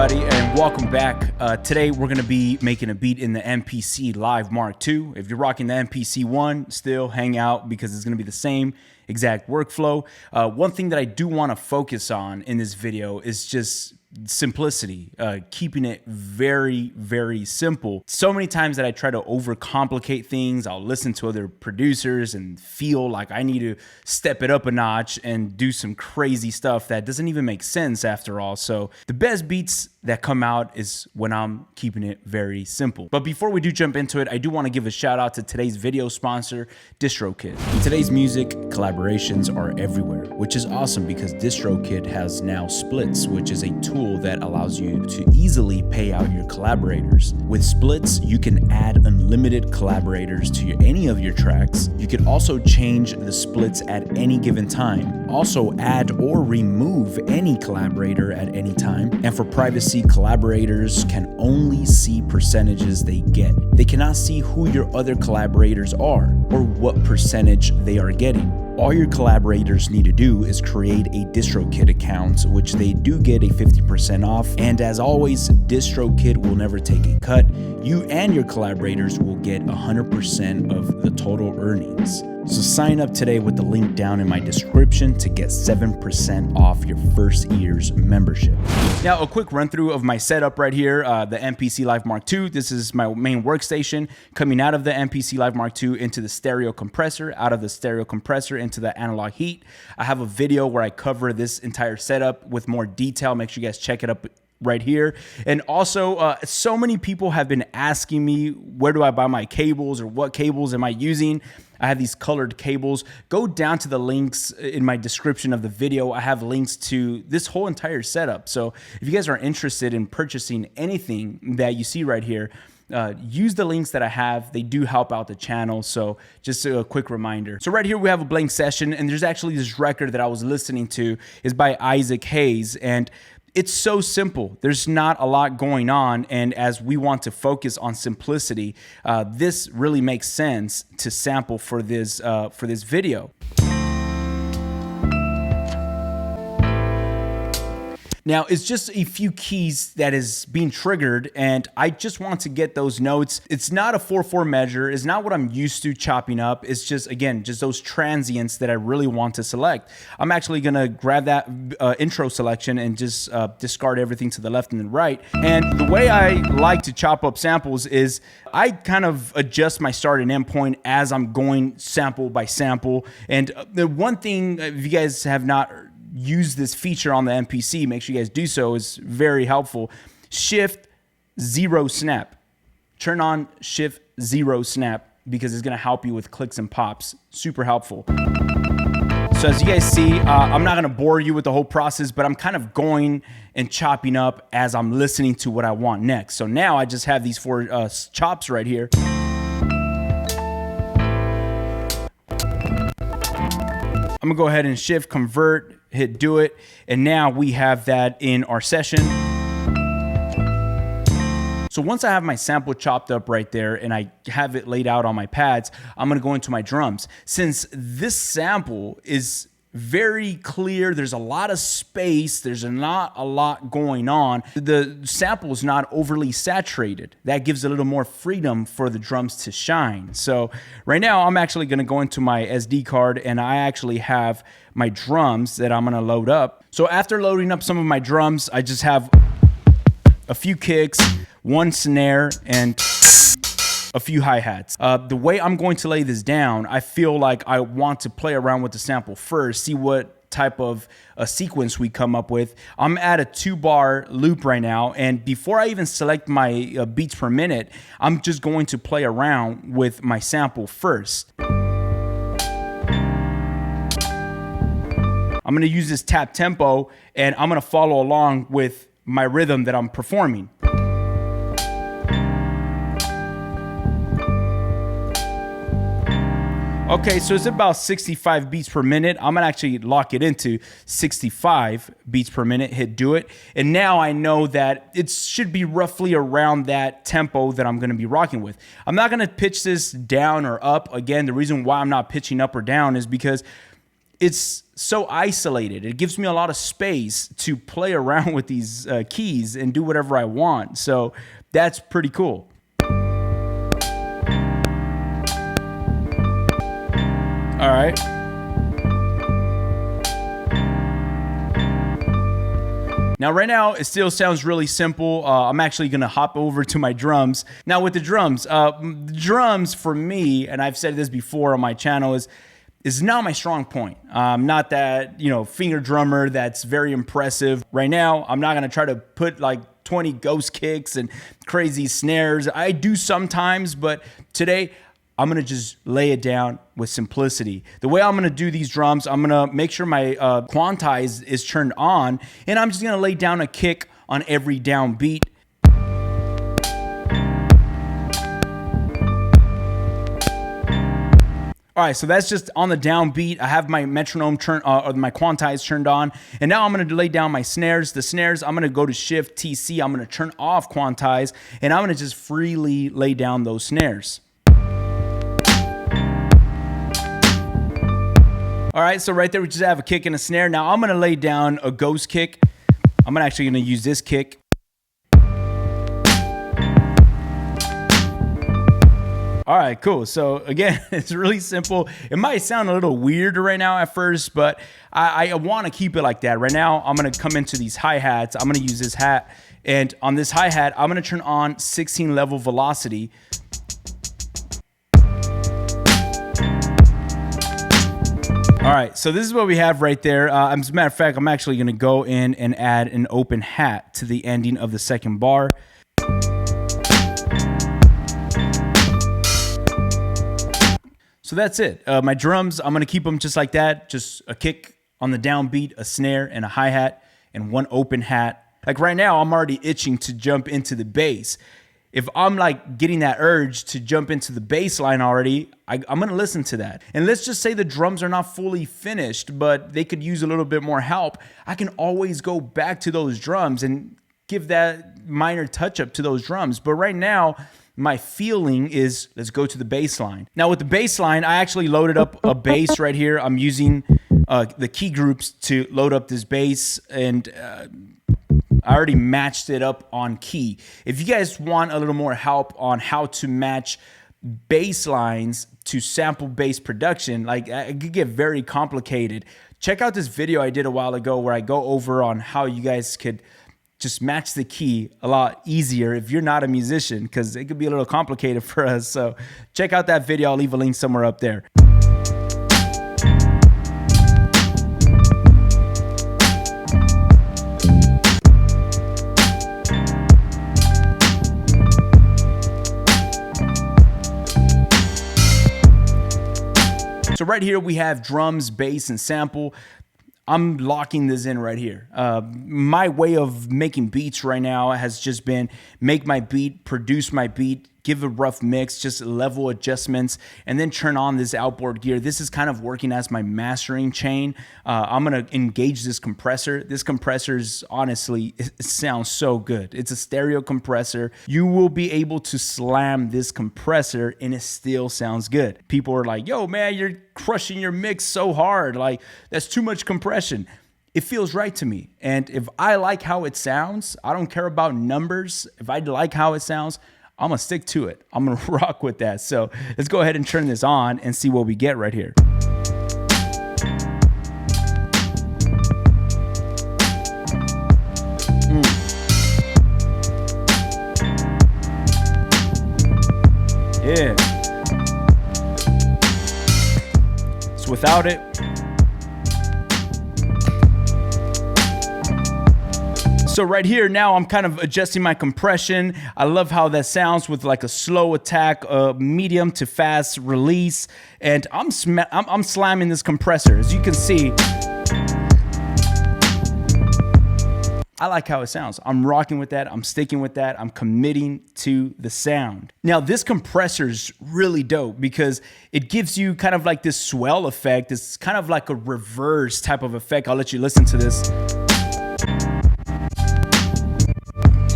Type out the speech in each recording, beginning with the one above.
everybody, and welcome back. Today we're going to be making a beat in the MPC Live Mark II. If you're rocking the MPC 1, still hang out because it's going to be the same exact workflow. One thing that I do want to focus on in this video is just simplicity, keeping it very, very simple. So many times that I try to overcomplicate things, I'll listen to other producers and feel like I need to step it up a notch and do some crazy stuff that doesn't even make sense after all. So the best beats that come out is when I'm keeping it very simple. But before we do jump into it, I do want to give a shout out to today's video sponsor, DistroKid. In today's music, collaborations are everywhere, which is awesome because DistroKid has now splits, which is a tool that allows you to easily pay out your collaborators. With splits, you can add unlimited collaborators to any of your tracks. You can also change the splits at any given time. Also add or remove any collaborator at any time. And for privacy, collaborators can only see percentages they get. They cannot see who your other collaborators are or what percentage they are getting. All your collaborators need to do is create a DistroKid account, which they do get a 50% off. And as always, DistroKid will never take a cut. You and your collaborators will get 100% of the total earnings. So sign up today with the link down in my description to get 7% off your first year's membership. Now, a quick run through of my setup right here, the MPC Live Mark II. This is my main workstation coming out of the MPC Live Mark II into the stereo compressor, out of the stereo compressor into the analog heat. I have a video where I cover this entire setup with more detail. Make sure you guys check it up right here. And also, so many people have been asking me, where do I buy my cables or what cables am I using? I have these colored cables. Go down to the links in my description of the video. I have links to this whole entire setup. So if you guys are interested in purchasing anything that you see right here, use the links that I have. They do help out the channel. So just a quick reminder. So right here we have a blank session, and there's actually this record that I was listening to is by Isaac Hayes, and it's so simple. There's not a lot going on, and as we want to focus on simplicity, this really makes sense to sample for this video. Now, it's just a few keys that is being triggered, and I just want to get those notes. It's not a 4/4 measure. It's not what I'm used to chopping up. It's just, again, just those transients that I really want to select. I'm actually going to grab that intro selection and just discard everything to the left and the right. And the way I like to chop up samples is I kind of adjust my start and end point as I'm going sample by sample. And the one thing, if you guys have not use this feature on the MPC, make sure you guys do so, is very helpful. Shift 0 snap. Turn on Shift 0 snap because it's going to help you with clicks and pops. Super helpful. So as you guys see, I'm not going to bore you with the whole process, but I'm kind of going and chopping up as I'm listening to what I want next. So now I just have these 4 chops right here. I'm gonna go ahead and shift, convert, hit do it, and now we have that in our session. So once I have my sample chopped up right there and I have it laid out on my pads, I'm gonna go into my drums. Since this sample is very clear, there's a lot of space, there's not a lot going on, the sample is not overly saturated. That gives a little more freedom for the drums to shine. So right now I'm actually going to go into my SD card, and I actually have my drums that I'm going to load up. So after loading up some of my drums, I just have a few kicks, 1 snare, and a few hi-hats. The way I'm going to lay this down, I feel like I want to play around with the sample first, see what type of a sequence we come up with. I'm at a 2-bar loop right now, and before I even select my beats per minute, I'm just going to play around with my sample first. I'm going to use this tap tempo, and I'm going to follow along with my rhythm that I'm performing. Okay, so it's about 65 beats per minute. I'm gonna actually lock it into 65 beats per minute, hit do it. And now I know that it should be roughly around that tempo that I'm gonna be rocking with. I'm not gonna pitch this down or up. Again, the reason why I'm not pitching up or down is because it's so isolated. It gives me a lot of space to play around with these keys and do whatever I want. So that's pretty cool. All right. Now, right now, it still sounds really simple. I'm actually going to hop over to my drums. Now, with the drums for me, and I've said this before on my channel, is not my strong point. I'm not that, finger drummer that's very impressive. Right now, I'm not going to try to put like 20 ghost kicks and crazy snares. I do sometimes, but today, I'm going to just lay it down with simplicity. The way I'm going to do these drums, I'm going to make sure my quantize is turned on, and I'm just going to lay down a kick on every down beat. All right, so that's just on the down beat. I have my metronome turned, or my quantize turned on, and now I'm going to lay down my snares. The snares, I'm going to go to Shift TC. I'm going to turn off quantize, and I'm going to just freely lay down those snares. All right, so right there we just have a kick and a snare. Now I'm gonna lay down a ghost kick. I'm actually gonna use this kick. All right, cool. So again, it's really simple. It might sound a little weird right now at first, but I wanna keep it like that. Right now, I'm gonna come into these hi-hats. I'm gonna use this hat, and on this hi-hat, I'm gonna turn on 16 level velocity. All right, so this is what we have right there. As a matter of fact, I'm actually going to go in and add an open hat to the ending of the second bar. So that's it. My drums, I'm going to keep them just like that. Just a kick on the downbeat, a snare, and a hi-hat, and one open hat. Like right now, I'm already itching to jump into the bass. If I'm like getting that urge to jump into the bass line already, I'm going to listen to that. And let's just say the drums are not fully finished, but they could use a little bit more help. I can always go back to those drums and give that minor touch up to those drums. But right now, my feeling is let's go to the bass line. Now with the bass line, I actually loaded up a bass right here. I'm using the key groups to load up this bass, and I already matched it up on key. If you guys want a little more help on how to match bass lines to sample bass production, like it could get very complicated. Check out this video I did a while ago where I go over on how you guys could just match the key a lot easier if you're not a musician, because it could be a little complicated for us. So check out that video. I'll leave a link somewhere up there. So right here we have drums, bass, and sample. I'm locking this in right here. My way of making beats right now has just been make my beat, produce my beat, give a rough mix, just level adjustments, and then turn on this outboard gear. This is kind of working as my mastering chain. I'm gonna engage this compressor. This compressor is honestly, it sounds so good. It's a stereo compressor. You will be able to slam this compressor and it still sounds good. People are like, yo man, you're crushing your mix so hard. Like that's too much compression. It feels right to me. And if I like how it sounds, I don't care about numbers. If I like how it sounds, I'm gonna stick to it. I'm gonna rock with that. So let's go ahead and turn this on and see what we get right here. Yeah. So without it, so right here now I'm kind of adjusting my compression. I love how that sounds with like a slow attack, medium to fast release, and I'm slamming this compressor. As you can see, I like how it sounds. I'm rocking with that. I'm sticking with that. I'm committing to the sound. Now this compressor is really dope because it gives you kind of like this swell effect. It's kind of like a reverse type of effect. I'll let you listen to this.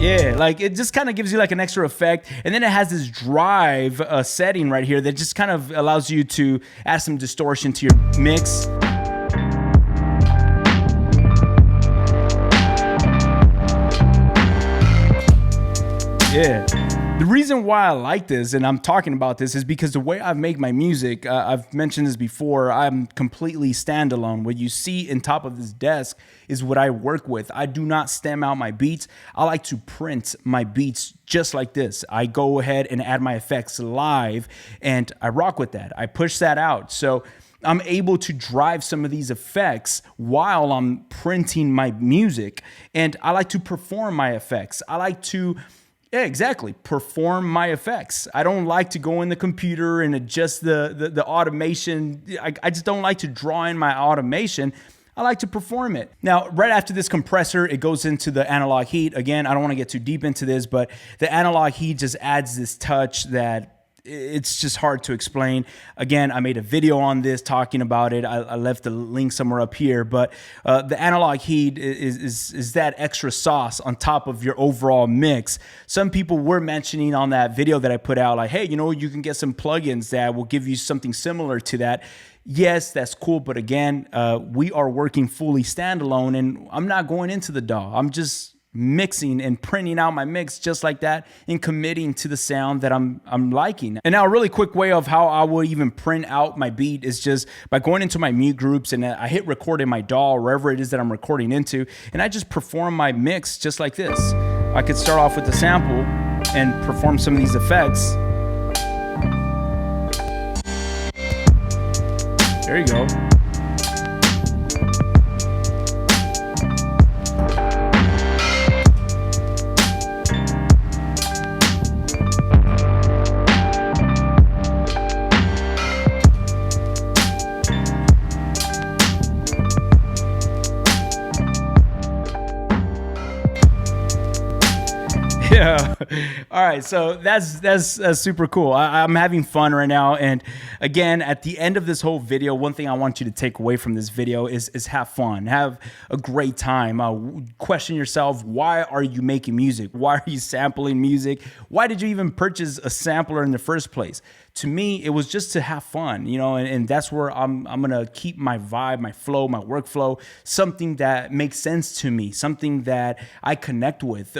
Yeah, like it just kind of gives you like an extra effect. And then it has this drive setting right here that just kind of allows you to add some distortion to your mix. Yeah. The reason why I like this, and I'm talking about this, is because the way I make my music, I've mentioned this before, I'm completely standalone. What you see in top of this desk is what I work with. I do not stem out my beats. I like to print my beats just like this. I go ahead and add my effects live, and I rock with that. I push that out. So I'm able to drive some of these effects while I'm printing my music, and I like to perform my effects. I like to perform my effects. I don't like to go in the computer and adjust the automation. I just don't like to draw in my automation. I like to perform it. Now, right after this compressor, it goes into the analog heat. Again, I don't want to get too deep into this, but the analog heat just adds this touch that it's just hard to explain. Again, I made a video on this talking about it. I left the link somewhere up here, but the analog heat is that extra sauce on top of your overall mix. Some people were mentioning on that video that I put out, like, hey, you know, you can get some plugins that will give you something similar to that. Yes, that's cool, but again, we are working fully standalone, and I'm not going into the DAW. I'm just mixing and printing out my mix just like that and committing to the sound that I'm liking. And now a really quick way of how I will even print out my beat is just by going into my mute groups, and I hit record in my DAW or wherever it is that I'm recording into, and I just perform my mix just like this. I could start off with the sample and perform some of these effects. There you go. Yeah. All right. So that's super cool. I'm having fun right now. And again, at the end of this whole video, one thing I want you to take away from this video is have fun, have a great time. Question yourself, why are you making music? Why are you sampling music? Why did you even purchase a sampler in the first place? To me, it was just to have fun, you know, and that's where I'm gonna keep my vibe, my flow, my workflow, something that makes sense to me, something that I connect with,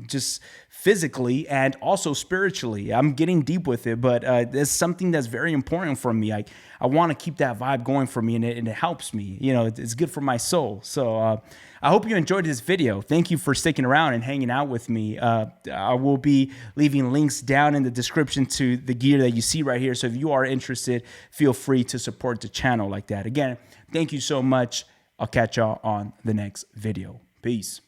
just physically and also spiritually. I'm getting deep with it, but there's something that's very important for me. I want to keep that vibe going for me, and it helps me. You know, it's good for my soul. So I hope you enjoyed this video. Thank you for sticking around and hanging out with me. I will be leaving links down in the description to the gear that you see right here. So if you are interested, feel free to support the channel like that. Again, thank you so much. I'll catch y'all on the next video. Peace.